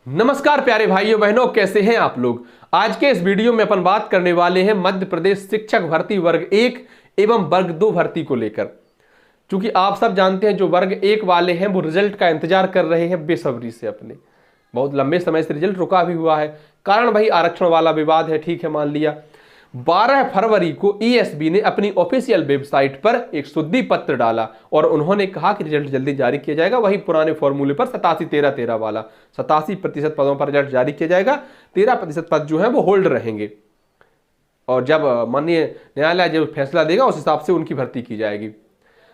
नमस्कार प्यारे भाइयों बहनों, कैसे हैं आप लोग। आज के इस वीडियो में अपन बात करने वाले हैं मध्य प्रदेश शिक्षक भर्ती वर्ग 1 एवं वर्ग 2 भर्ती को लेकर। क्योंकि आप सब जानते हैं जो वर्ग 1 वाले हैं वो रिजल्ट का इंतजार कर रहे हैं बेसब्री से। अपने बहुत लंबे समय से रिजल्ट रुका भी हुआ है, कारण भाई आरक्षण वाला विवाद है, ठीक है, मान लिया। 12 फरवरी को ईएसबी ने अपनी ऑफिशियल वेबसाइट पर एक शुद्धि पत्र डाला और उन्होंने कहा कि रिजल्ट जल्दी जारी किया जाएगा। वही पुराने फॉर्मूले पर 87-13-13 वाला 87% पदों पर रिजल्ट जारी किया जाएगा। 13% पद जो है वो होल्ड रहेंगे और जब माननीय न्यायालय जब फैसला देगा उस हिसाब से उनकी भर्ती की जाएगी।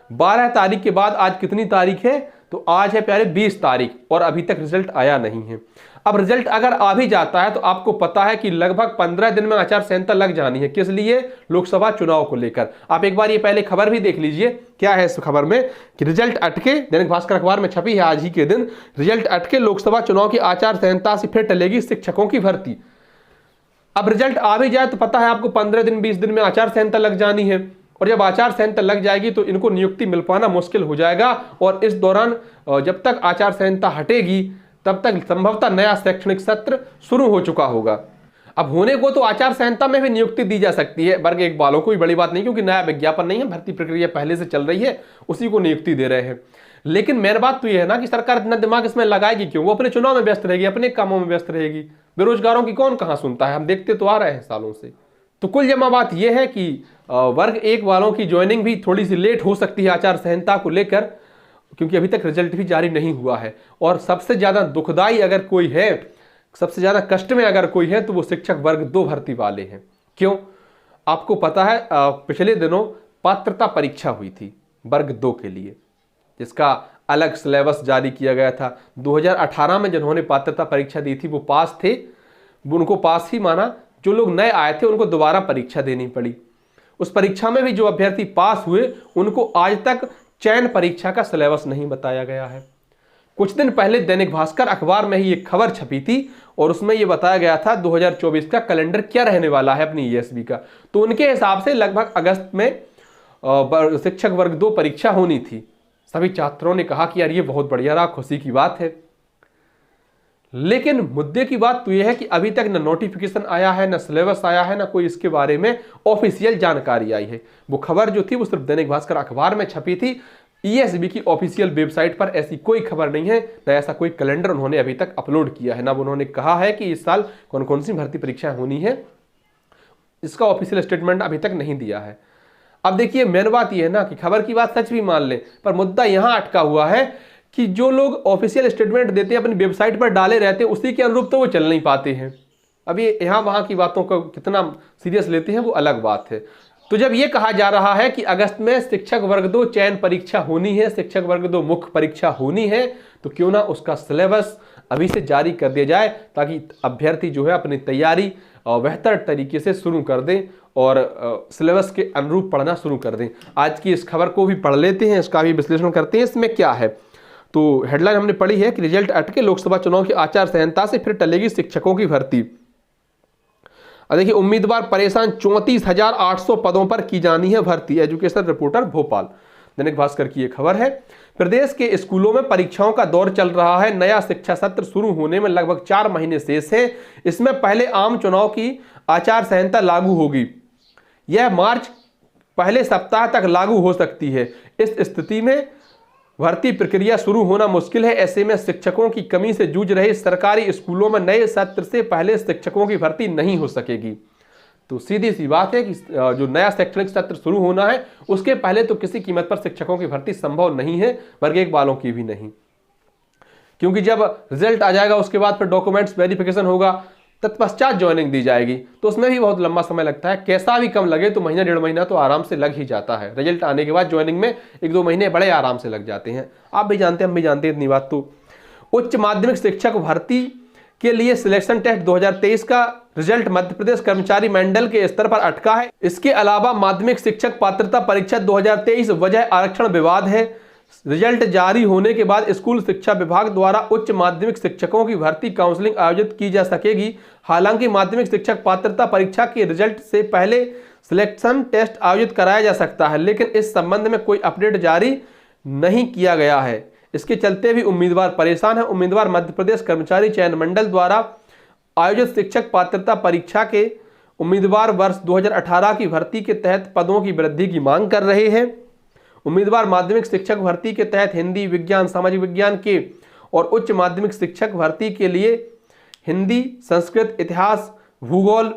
12 तारीख के बाद आज कितनी तारीख है? तो आज है प्यारे 20 तारीख और अभी तक रिजल्ट आया नहीं है। अब रिजल्ट अगर आ भी जाता है तो आपको पता है कि लगभग 15 दिन में आचार संहिता लग जानी है। किस लिए? लोकसभा चुनाव को लेकर। आप एक बार ये पहले खबर भी देख लीजिए, क्या है इस खबर में कि रिजल्ट अटके, दैनिक भास्कर अखबार में छपी है आज ही के दिन, रिजल्ट अटके लोकसभा चुनाव की आचार संहिता से फिर टलेगी शिक्षकों की भर्ती। अब रिजल्ट आ भी जाए तो पता है आपको 15 दिन 20 दिन में आचार संहिता लग जानी है और जब आचार संहिता लग जाएगी तो इनको नियुक्ति मिल पाना मुश्किल हो जाएगा। और इस दौरान जब तक आचार संहिता हटेगी तब तक संभवतः नया शैक्षणिक सत्र शुरू हो चुका होगा। अब होने को तो आचार संहिता में भी नियुक्ति दी जा सकती है, वर्ग 1 वालों को भी बड़ी बात नहीं, क्योंकि नया विज्ञापन नहीं है, भर्ती प्रक्रिया पहले से चल रही है, उसी को नियुक्ति दे रहे हैं। लेकिन मेन बात तो यह है ना कि सरकार इतना दिमाग इसमें लगाएगी क्यों? वो अपने चुनाव में व्यस्त रहेगी, अपने कामों में व्यस्त रहेगी। बेरोजगारों की कौन कहां सुनता है, हम देखते तो आ रहे हैं सालों से। तो कुल जमा बात यह है कि वर्ग 1 वालों की ज्वाइनिंग भी थोड़ी सी लेट हो सकती है आचार संहिता को लेकर, क्योंकि अभी तक रिजल्ट भी जारी नहीं हुआ है। और सबसे ज्यादा दुखदाई अगर कोई है, सबसे ज्यादा कष्ट में अगर कोई है तो वो शिक्षक वर्ग 2 भर्ती वाले हैं। क्यों? आपको पता है पिछले दिनों पात्रता परीक्षा हुई थी वर्ग 2 के लिए, जिसका अलग सिलेबस जारी किया गया था। 2018 में जिन्होंने पात्रता परीक्षा दी थी वो पास थे, उनको पास ही माना। जो लोग नए आए थे उनको दोबारा परीक्षा देनी पड़ी। उस परीक्षा में भी जो अभ्यर्थी पास हुए उनको आज तक चयन परीक्षा का सिलेबस नहीं बताया गया है। कुछ दिन पहले दैनिक भास्कर अखबार में ही एक खबर छपी थी और उसमें यह बताया गया था 2024 का कैलेंडर क्या रहने वाला है अपनी ईएसबी का। तो उनके हिसाब से लगभग अगस्त में शिक्षक वर्ग 2 परीक्षा होनी थी। सभी छात्रों ने कहा कि यार ये बहुत बढ़िया रहा, खुशी की बात है। लेकिन मुद्दे की बात तो यह है कि अभी तक न नोटिफिकेशन आया है, न सिलेबस आया है, न कोई इसके बारे में ऑफिशियल जानकारी आई है। वो खबर जो थी वो सिर्फ दैनिक भास्कर अखबार में छपी थी। ईएसबी की ऑफिशियल वेबसाइट पर ऐसी कोई खबर नहीं है, न ऐसा कोई कैलेंडर उन्होंने अभी तक अपलोड किया है, ना उन्होंने कहा है कि इस साल कौन कौन सी भर्ती परीक्षाएं होनी है। इसका ऑफिशियल स्टेटमेंट अभी तक नहीं दिया है। अब देखिए मेन बात यह है ना कि खबर की बात सच भी मान लें, पर मुद्दा यहां अटका हुआ है कि जो लोग ऑफिशियल स्टेटमेंट देते हैं अपनी वेबसाइट पर डाले रहते हैं उसी के अनुरूप तो वो चल नहीं पाते हैं। अब ये यहाँ वहाँ की बातों को कितना सीरियस लेते हैं वो अलग बात है। तो जब ये कहा जा रहा है कि अगस्त में शिक्षक वर्ग 2 चयन परीक्षा होनी है, शिक्षक वर्ग 2 मुख्य परीक्षा होनी है, तो क्यों ना उसका सिलेबस अभी से जारी कर दिया जाए ताकि अभ्यर्थी जो है अपनी तैयारी बेहतर तरीके से शुरू कर दें और सिलेबस के अनुरूप पढ़ना शुरू कर दें। आज की इस खबर को भी पढ़ लेते हैं, इसका भी विश्लेषण करते हैं इसमें क्या है। तो हेडलाइन हमने पढ़ी है कि रिजल्ट अटके लोकसभा चुनाव की आचार संहिता से फिर टलेगी शिक्षकों की भर्ती। देखिए उम्मीदवार परेशान, 34,800 पदों पर की जानी है भर्ती। एजुकेशन रिपोर्टर भोपाल, दैनिक भास्कर की यह खबर है। प्रदेश के स्कूलों में परीक्षाओं का दौर चल रहा है। नया शिक्षा सत्र शुरू होने में लगभग 4 महीने शेष हैं। इसमें पहले आम चुनाव की आचार संहिता लागू होगी। यह मार्च पहले सप्ताह तक लागू हो सकती है। इस स्थिति में भर्ती प्रक्रिया शुरू होना मुश्किल है। ऐसे में शिक्षकों की कमी से जूझ रहे सरकारी स्कूलों में नए सत्र से पहले शिक्षकों की भर्ती नहीं हो सकेगी। तो सीधी सी बात है कि जो नया शैक्षणिक सत्र शुरू होना है उसके पहले तो किसी कीमत पर शिक्षकों की भर्ती संभव नहीं है, वर्ग 1 वालों की भी नहीं। क्योंकि जब रिजल्ट आ जाएगा उसके बाद फिर डॉक्यूमेंट्स वेरिफिकेशन होगा, तत्पश्चात ज्वाइनिंग दी जाएगी, तो उसमें भी बहुत लंबा समय लगता है। कैसा भी कम लगे तो महीना 1.5 महीना तो आराम से लग ही जाता है। रिजल्ट आने के बाद ज्वाइनिंग में 1-2 महीने बड़े आराम से लग जाते हैं। आप भी जानते हैं, हम भी जानते हैं इतनी बात। तो उच्च माध्यमिक शिक्षक भर्ती के लिए सिलेक्शन टेस्ट 2023 का रिजल्ट मध्य प्रदेश कर्मचारी मंडल के स्तर पर अटका है। इसके अलावा माध्यमिक शिक्षक पात्रता परीक्षा 2023 वजह आरक्षण विवाद है। रिजल्ट जारी होने के बाद स्कूल शिक्षा विभाग द्वारा उच्च माध्यमिक शिक्षकों की भर्ती काउंसलिंग आयोजित की जा सकेगी। हालांकि माध्यमिक शिक्षक पात्रता परीक्षा के रिजल्ट से पहले सिलेक्शन टेस्ट आयोजित कराया जा सकता है, लेकिन इस संबंध में कोई अपडेट जारी नहीं किया गया है। इसके चलते भी उम्मीदवार परेशान है। उम्मीदवार मध्य प्रदेश कर्मचारी चयन मंडल द्वारा आयोजित शिक्षक पात्रता परीक्षा के उम्मीदवार वर्ष 2018 की भर्ती के तहत पदों की वृद्धि की मांग कर रहे हैं। उम्मीदवार माध्यमिक शिक्षक भर्ती के तहत हिंदी, विज्ञान, सामाजिक विज्ञान के और उच्च माध्यमिक शिक्षक भर्ती के लिए हिंदी, संस्कृत, इतिहास, भूगोल,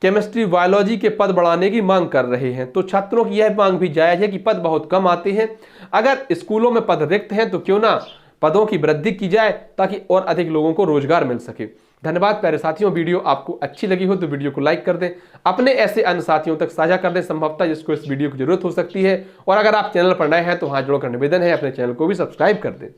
केमिस्ट्री, बायोलॉजी के पद बढ़ाने की मांग कर रहे हैं। तो छात्रों की यह मांग भी जायज है कि पद बहुत कम आते हैं। अगर स्कूलों में पद रिक्त हैं तो क्यों ना पदों की वृद्धि की जाए ताकि और अधिक लोगों को रोजगार मिल सके। धन्यवाद प्यारे साथियों। वीडियो आपको अच्छी लगी हो तो वीडियो को लाइक कर दें, अपने ऐसे अन्य साथियों तक साझा कर दें संभवतः जिसको इस वीडियो की जरूरत हो सकती है। और अगर आप चैनल पर नए हैं तो हाथ जोड़कर निवेदन है अपने चैनल को भी सब्सक्राइब कर दें।